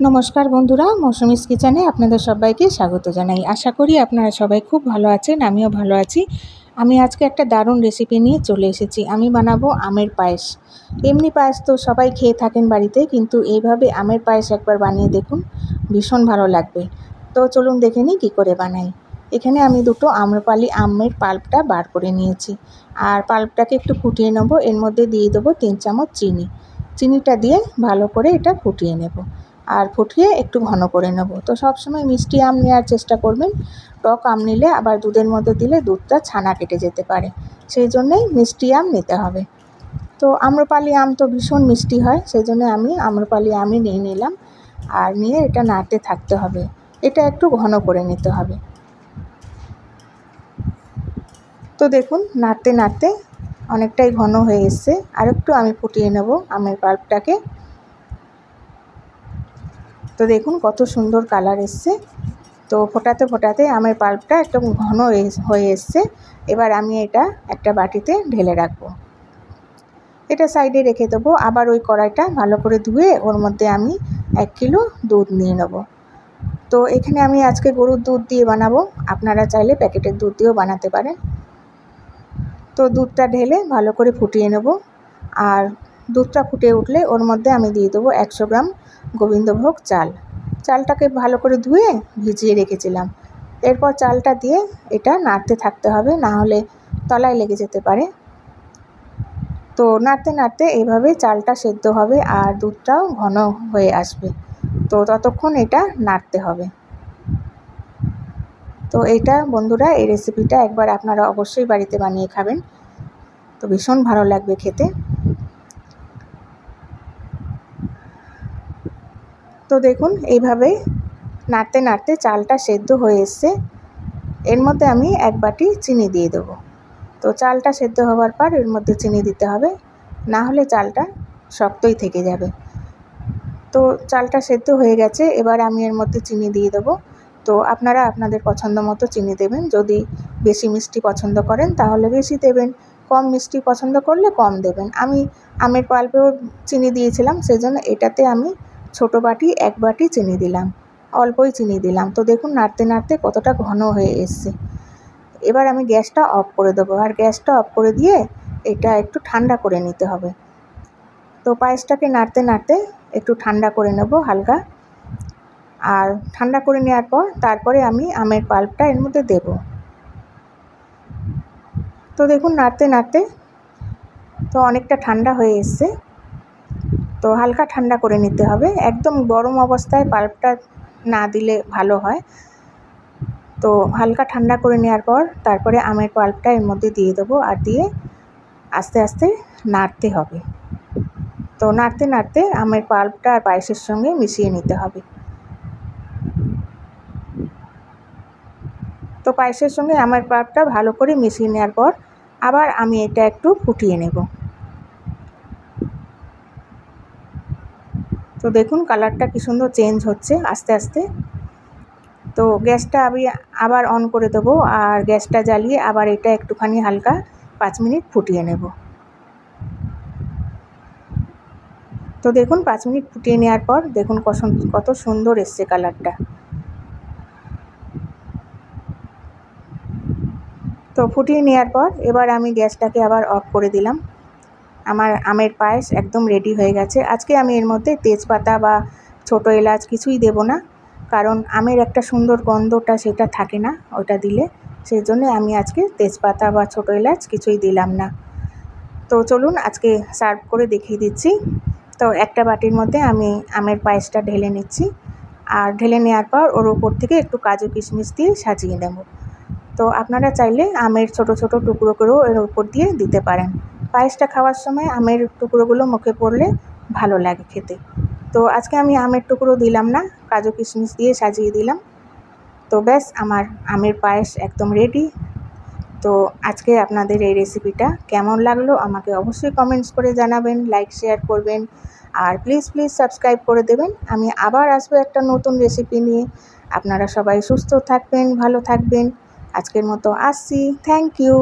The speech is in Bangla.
নমস্কার বন্ধুরা, মৌসুমিস কিচেনে আপনাদের সবাইকে স্বাগত জানাই। আশা করি আপনারা সবাই খুব ভালো আছেন, আমিও ভালো আছি। আমি আজকে একটা দারুণ রেসিপি নিয়ে চলে এসেছি। আমি বানাবো আমের পায়েস। এমনি পায়েস তো সবাই খেয়ে থাকেন বাড়িতে, কিন্তু এইভাবে আমের পায়েস একবার বানিয়ে দেখুন, ভীষণ ভালো লাগবে। তো চলুন দেখে নিই কী করে বানাই। এখানে আমি দুটো আম্রপালি আমের পাল্পটা বার করে নিয়েছি, আর পাল্পটাকে একটু ফুটিয়ে নেবো। এর মধ্যে দিয়ে দেবো 3 চামচ চিনি। চিনিটা দিয়ে ভালো করে এটা ফুটিয়ে নেব, আর ফুটিয়ে একটু ঘন করে নেব। তো সবসময় মিষ্টি আম নেওয়ার চেষ্টা করবেন। টক আম নিলে আবার দুধের মধ্যে দিলে দুধটা ছানা কেটে যেতে পারে, সেই জন্যেই মিষ্টি আম নিতে হবে। তো আম্রপালি আম তো ভীষণ মিষ্টি হয়, সেই জন্য আমি আম্রপালি আমই নিয়ে নিলাম। আর নিয়ে এটা নাড়তে থাকতে হবে, এটা একটু ঘন করে নিতে হবে। তো দেখুন নাড়তে নাড়তে অনেকটাই ঘন হয়ে এসছে। আর একটু আমি ফুটিয়ে নেব আমের পাল্পটাকে। তো দেখুন কত সুন্দর কালার এসছে। তো ফোটাতে ফোটাতে আমের পাল্পটা একদম ঘন হয়ে এসছে। এবার আমি এটা একটা বাটিতে ঢেলে রাখবো, এটা সাইডে রেখে দেবো। আবার ওই কড়াইটা ভালো করে ধুয়ে ওর মধ্যে আমি 1 কিলো দুধ নিয়ে নেব। তো এখানে আমি আজকে গরুর দুধ দিয়ে বানাবো, আপনারা চাইলে প্যাকেটের দুধ দিয়েও বানাতে পারেন। তো দুধটা ঢেলে ভালো করে ফুটিয়ে নেব। আর দুধটা ফুটে উঠলে ওর মধ্যে আমি দিয়ে দেবো 100 গ্রাম গোবিন্দভোগ চাল। চালটাকে ভালো করে ধুয়ে ভিজিয়ে রেখেছিলাম। এরপর চালটা দিয়ে এটা নাড়তে থাকতে হবে, না হলে তলায় লেগে যেতে পারে। তো নাড়তে নাড়তে এইভাবে চালটা সেদ্ধ হবে আর দুধটাও ঘন হয়ে আসবে। তো ততক্ষণ এটা নাড়তে হবে। তো এইটা বন্ধুরা, এই রেসিপিটা একবার আপনারা অবশ্যই বাড়িতে বানিয়ে খাবেন, তো ভীষণ ভালো লাগবে খেতে। তো দেখুন এইভাবে নাড়তে নাড়তে চালটা সেদ্ধ হয়ে এসছে। এর মধ্যে আমি 1 বাটি চিনি দিয়ে দেবো। তো চালটা সেদ্ধ হওয়ার পর এর মধ্যে চিনি দিতে হবে, না হলে চালটা শক্তই থেকে যাবে। তো চালটা সেদ্ধ হয়ে গেছে, এবার আমি এর মধ্যে চিনি দিয়ে দেবো। তো আপনারা আপনাদের পছন্দ মতো চিনি দেবেন। যদি বেশি মিষ্টি পছন্দ করেন তাহলে বেশি দেবেন, কম মিষ্টি পছন্দ করলে কম দেবেন। আমি আমের পাল্পেও চিনি দিয়েছিলাম, সেজন্য এটাতে আমি ছোটো বাটি 1 বাটি চিনি দিলাম, অল্পই চিনি দিলাম। তো দেখুন নাড়তে নাড়তে কতটা ঘন হয়ে এসছে। এবার আমি গ্যাসটা অফ করে দেবো, আর গ্যাসটা অফ করে দিয়ে এটা একটু ঠান্ডা করে নিতে হবে। তো পায়েসটাকে নাড়তে নাড়তে একটু ঠান্ডা করে নেব হালকা। আর ঠান্ডা করে নেওয়ার পর তারপরে আমি আমের পাল্পটা এর মধ্যে দেব। তো দেখুন নাড়তে নাড়তে তো অনেকটা ঠান্ডা হয়ে এসছে। তো হালকা ঠান্ডা করে নিতে হবে, একদম গরম অবস্থায় পাল্পটা না দিলে ভালো হয়। তো হালকা ঠান্ডা করে নেওয়ার পর তারপরে আমের পাল্পটা এর মধ্যে দিয়ে দেবো, আর দিয়ে আস্তে আস্তে নাড়তে হবে। তো নাড়তে নাড়তে আমের পাল্পটা আর পায়েসের সঙ্গে মিশিয়ে নিতে হবে। তো পায়েসের সঙ্গে আমের পাল্পটা ভালো করে মিশিয়ে নেওয়ার পর আবার আমি এটা একটু ফুটিয়ে নেব। তো দেখুন কালারটা কি সুন্দর চেঞ্জ হচ্ছে আস্তে আস্তে। তো গ্যাসটা আমি আবার অন করে দেবো, আর গ্যাসটা জ্বালিয়ে আবার এটা একটুখানি হালকা 5 মিনিট ফুটিয়ে নেব। তো দেখুন 5 মিনিট ফুটিয়ে নেওয়ার পর দেখুন কত সুন্দর এসছে কালারটা। তো ফুটিয়ে নেওয়ার পর এবার আমি গ্যাসটাকে আবার অফ করে দিলাম। আমার আমের পায়েস একদম রেডি হয়ে গেছে। আজকে আমি এর মধ্যে তেজপাতা বা ছোটো এলাচ কিছুই দেব না, কারণ আমের একটা সুন্দর গন্ধটা সেটা থাকে না ওটা দিলে, সেই জন্য আমি আজকে তেজপাতা বা ছোটো এলাচ কিছুই দিলাম না। তো চলুন আজকে সার্ভ করে দেখিয়ে দিচ্ছি। তো একটা বাটির মধ্যে আমি আমের পায়েসটা ঢেলে নিচ্ছি, আর ঢেলে নেওয়ার পর ওর ওপর থেকে একটু কাজু কিশমিশ দিয়ে সাজিয়ে নেব। তো আপনারা চাইলে আমের ছোট ছোট টুকরো করেও এর উপর দিয়ে দিতে পারেন। পায়েসটা খাওয়ার সময় আমের টুকরোগুলো মুখে পড়লে ভালো লাগে খেতে। তো আজকে আমি আমের টুকরো দিলাম না, কাজু কিশমিশ দিয়ে সাজিয়ে দিলাম। তো ব্যাস আমার আমের পায়েস একদম রেডি। তো আজকে আপনাদের এই রেসিপিটা কেমন লাগলো আমাকে অবশ্যই কমেন্টস করে জানাবেন, লাইক শেয়ার করবেন, আর প্লিজ সাবস্ক্রাইব করে দেবেন। আমি আবার আসবো একটা নতুন রেসিপি নিয়ে। আপনারা সবাই সুস্থ থাকবেন, ভালো থাকবেন। আজকের মতো আসছি, থ্যাংক ইউ।